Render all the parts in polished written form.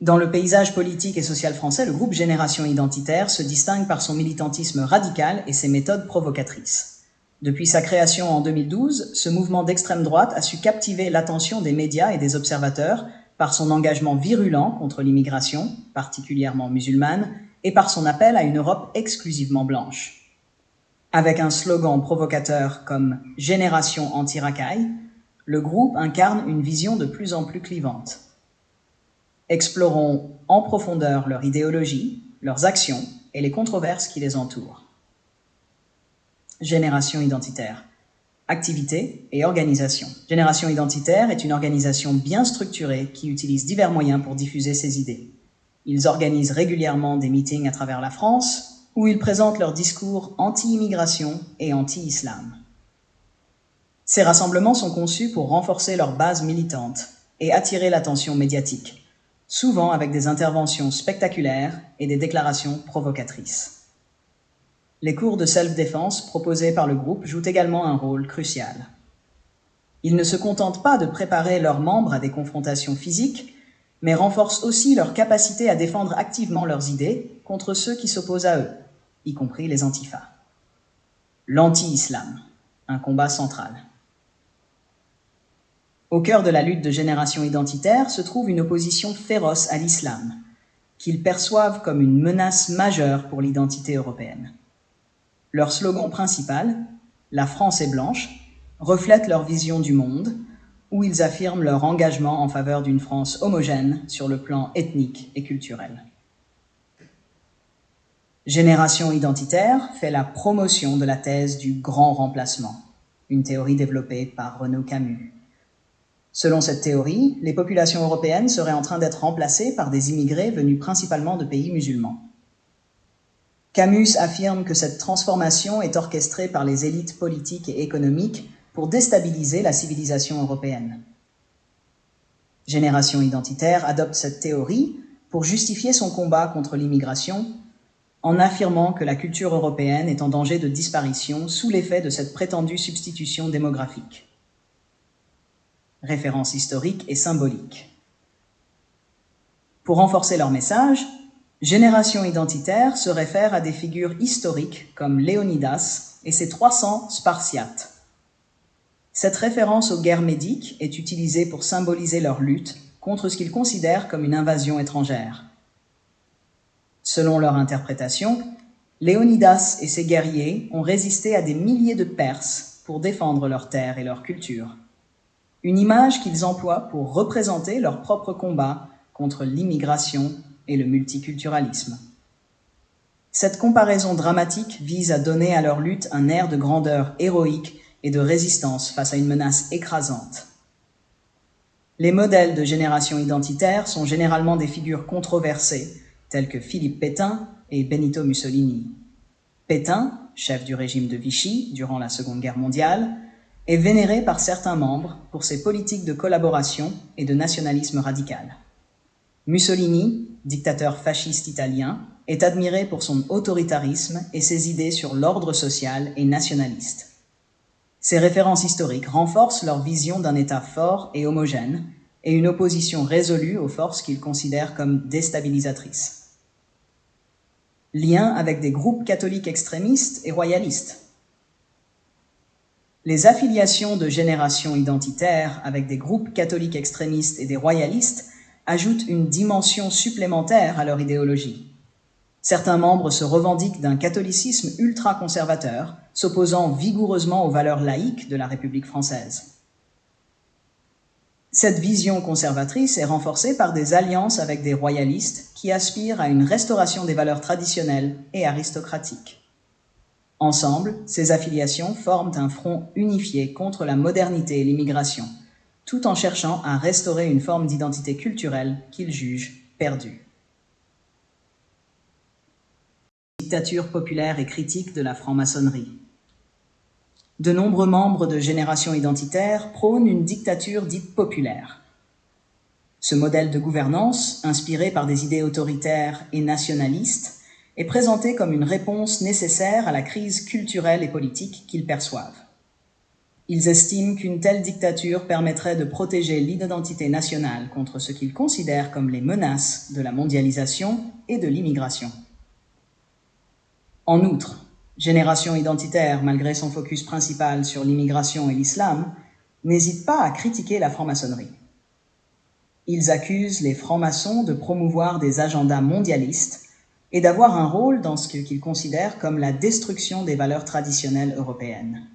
Dans le paysage politique et social français, le groupe Génération Identitaire se distingue par son militantisme radical et ses méthodes provocatrices. Depuis sa création en 2012, ce mouvement d'extrême droite a su captiver l'attention des médias et des observateurs par son engagement virulent contre l'immigration, particulièrement musulmane, et par son appel à une Europe exclusivement blanche. Avec un slogan provocateur comme « Génération anti-racaille », le groupe incarne une vision de plus en plus clivante. Explorons en profondeur leur idéologie, leurs actions et les controverses qui les entourent. Génération Identitaire. Activité et organisation. Génération Identitaire est une organisation bien structurée qui utilise divers moyens pour diffuser ses idées. Ils organisent régulièrement des meetings à travers la France où ils présentent leurs discours anti-immigration et anti-islam. Ces rassemblements sont conçus pour renforcer leur base militante et attirer l'attention médiatique, souvent avec des interventions spectaculaires et des déclarations provocatrices. Les cours de self-défense proposés par le groupe jouent également un rôle crucial. Ils ne se contentent pas de préparer leurs membres à des confrontations physiques, mais renforcent aussi leur capacité à défendre activement leurs idées contre ceux qui s'opposent à eux, y compris les antifas. L'anti-islam, un combat central. Au cœur de la lutte de Génération Identitaire se trouve une opposition féroce à l'islam, qu'ils perçoivent comme une menace majeure pour l'identité européenne. Leur slogan principal, « La France est blanche », reflète leur vision du monde, où ils affirment leur engagement en faveur d'une France homogène sur le plan ethnique et culturel. Génération Identitaire fait la promotion de la thèse du grand remplacement, une théorie développée par Renaud Camus. Selon cette théorie, les populations européennes seraient en train d'être remplacées par des immigrés venus principalement de pays musulmans. Camus affirme que cette transformation est orchestrée par les élites politiques et économiques pour déstabiliser la civilisation européenne. Génération Identitaire adopte cette théorie pour justifier son combat contre l'immigration en affirmant que la culture européenne est en danger de disparition sous l'effet de cette prétendue substitution démographique. Référence historique et symbolique. Pour renforcer leur message, Génération Identitaire se réfère à des figures historiques comme Léonidas et ses 300 Spartiates. Cette référence aux guerres médiques est utilisée pour symboliser leur lutte contre ce qu'ils considèrent comme une invasion étrangère. Selon leur interprétation, Léonidas et ses guerriers ont résisté à des milliers de Perses pour défendre leurs terres et leur culture. Une image qu'ils emploient pour représenter leur propre combat contre l'immigration et le multiculturalisme. Cette comparaison dramatique vise à donner à leur lutte un air de grandeur héroïque et de résistance face à une menace écrasante. Les modèles de Génération Identitaire sont généralement des figures controversées, telles que Philippe Pétain et Benito Mussolini. Pétain, chef du régime de Vichy durant la Seconde Guerre mondiale, est vénéré par certains membres pour ses politiques de collaboration et de nationalisme radical. Mussolini, dictateur fasciste italien, est admiré pour son autoritarisme et ses idées sur l'ordre social et nationaliste. Ces références historiques renforcent leur vision d'un État fort et homogène et une opposition résolue aux forces qu'ils considèrent comme déstabilisatrices. Lien avec des groupes catholiques extrémistes et royalistes. Les affiliations de Génération Identitaire avec des groupes catholiques extrémistes et des royalistes ajoutent une dimension supplémentaire à leur idéologie. Certains membres se revendiquent d'un catholicisme ultra-conservateur, s'opposant vigoureusement aux valeurs laïques de la République française. Cette vision conservatrice est renforcée par des alliances avec des royalistes qui aspirent à une restauration des valeurs traditionnelles et aristocratiques. Ensemble, ces affiliations forment un front unifié contre la modernité et l'immigration, tout en cherchant à restaurer une forme d'identité culturelle qu'ils jugent perdue. Dictature populaire et critique de la franc-maçonnerie. De nombreux membres de Génération Identitaire prônent une dictature dite populaire. Ce modèle de gouvernance, inspiré par des idées autoritaires et nationalistes, est présenté comme une réponse nécessaire à la crise culturelle et politique qu'ils perçoivent. Ils estiment qu'une telle dictature permettrait de protéger l'identité nationale contre ce qu'ils considèrent comme les menaces de la mondialisation et de l'immigration. En outre, Génération identitaire, malgré son focus principal sur l'immigration et l'islam, n'hésite pas à critiquer la franc-maçonnerie. Ils accusent les francs-maçons de promouvoir des agendas mondialistes et d'avoir un rôle dans ce qu'ils considèrent comme la destruction des valeurs traditionnelles européennes.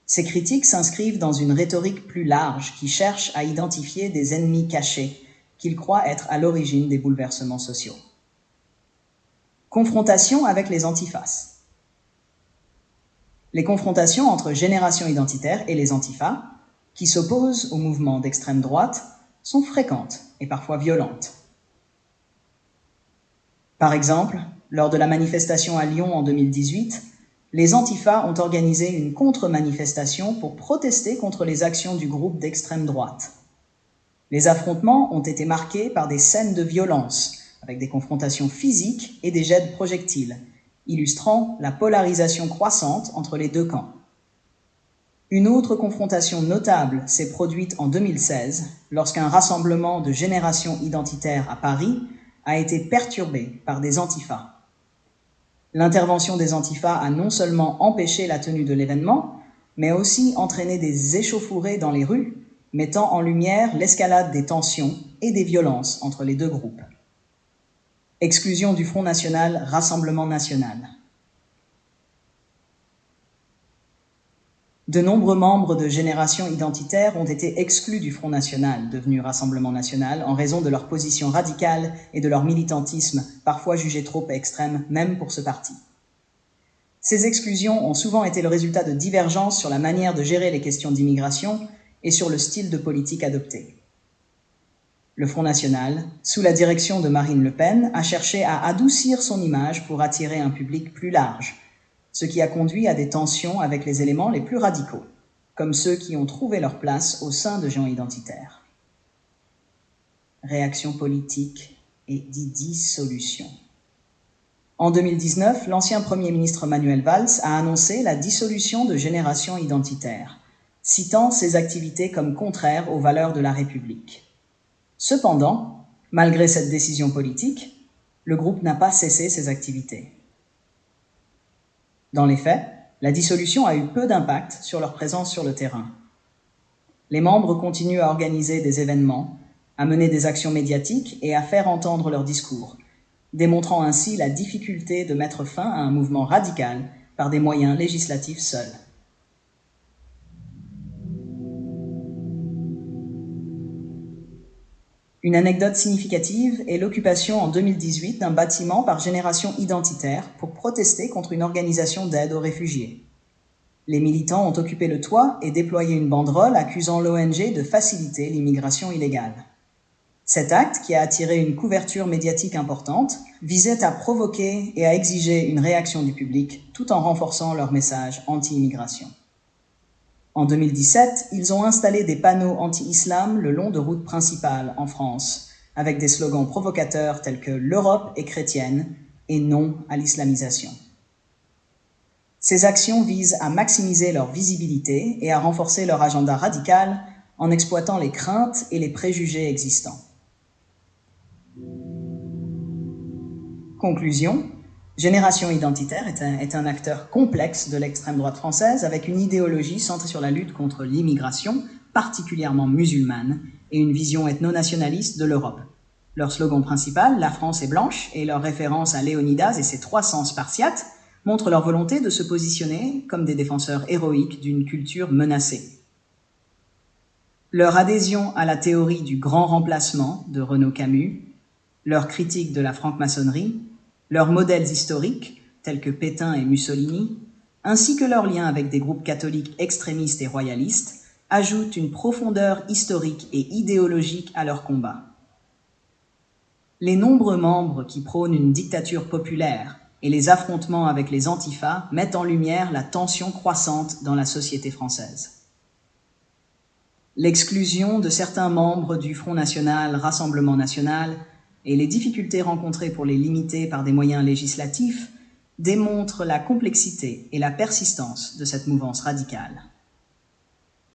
Ces critiques s'inscrivent dans une rhétorique plus large qui cherche à identifier des ennemis cachés qu'ils croient être à l'origine des bouleversements sociaux. Confrontation avec les antifas. Les confrontations entre Génération identitaire et les antifas, qui s'opposent au mouvement d'extrême droite, sont fréquentes et parfois violentes. Par exemple, lors de la manifestation à Lyon en 2018, les antifas ont organisé une contre-manifestation pour protester contre les actions du groupe d'extrême droite. Les affrontements ont été marqués par des scènes de violence, avec des confrontations physiques et des jets de projectiles, illustrant la polarisation croissante entre les deux camps. Une autre confrontation notable s'est produite en 2016, lorsqu'un rassemblement de Génération identitaire à Paris a été perturbé par des antifas. L'intervention des antifas a non seulement empêché la tenue de l'événement, mais aussi entraîné des échauffourées dans les rues, mettant en lumière l'escalade des tensions et des violences entre les deux groupes. Exclusion du Front National, Rassemblement National. De nombreux membres de Génération identitaire ont été exclus du Front National, devenu Rassemblement National, en raison de leur position radicale et de leur militantisme, parfois jugé trop extrême, même pour ce parti. Ces exclusions ont souvent été le résultat de divergences sur la manière de gérer les questions d'immigration et sur le style de politique adopté. Le Front National, sous la direction de Marine Le Pen, a cherché à adoucir son image pour attirer un public plus large, ce qui a conduit à des tensions avec les éléments les plus radicaux, comme ceux qui ont trouvé leur place au sein de gens identitaires. Réaction politique et dissolution. En 2019, l'ancien Premier ministre Manuel Valls a annoncé la dissolution de Génération identitaire, citant ses activités comme contraires aux valeurs de la République. Cependant, malgré cette décision politique, le groupe n'a pas cessé ses activités. Dans les faits, la dissolution a eu peu d'impact sur leur présence sur le terrain. Les membres continuent à organiser des événements, à mener des actions médiatiques et à faire entendre leurs discours, démontrant ainsi la difficulté de mettre fin à un mouvement radical par des moyens législatifs seuls. Une anecdote significative est l'occupation en 2018 d'un bâtiment par Génération identitaire pour protester contre une organisation d'aide aux réfugiés. Les militants ont occupé le toit et déployé une banderole accusant l'ONG de faciliter l'immigration illégale. Cet acte, qui a attiré une couverture médiatique importante, visait à provoquer et à exiger une réaction du public tout en renforçant leur message anti-immigration. En 2017, ils ont installé des panneaux anti-islam le long de routes principales en France, avec des slogans provocateurs tels que « L'Europe est chrétienne » et « Non à l'islamisation ». Ces actions visent à maximiser leur visibilité et à renforcer leur agenda radical en exploitant les craintes et les préjugés existants. Conclusion. Génération identitaire est un acteur complexe de l'extrême droite française avec une idéologie centrée sur la lutte contre l'immigration, particulièrement musulmane, et une vision ethno-nationaliste de l'Europe. Leur slogan principal, « La France est blanche » et leur référence à Léonidas et ses 300 Spartiates montrent leur volonté de se positionner comme des défenseurs héroïques d'une culture menacée. Leur adhésion à la théorie du grand remplacement de Renaud Camus, leur critique de la franc-maçonnerie, leurs modèles historiques, tels que Pétain et Mussolini, ainsi que leurs liens avec des groupes catholiques extrémistes et royalistes, ajoutent une profondeur historique et idéologique à leur combat. Les nombreux membres qui prônent une dictature populaire et les affrontements avec les antifas mettent en lumière la tension croissante dans la société française. L'exclusion de certains membres du Front National, Rassemblement National, et les difficultés rencontrées pour les limiter par des moyens législatifs démontrent la complexité et la persistance de cette mouvance radicale.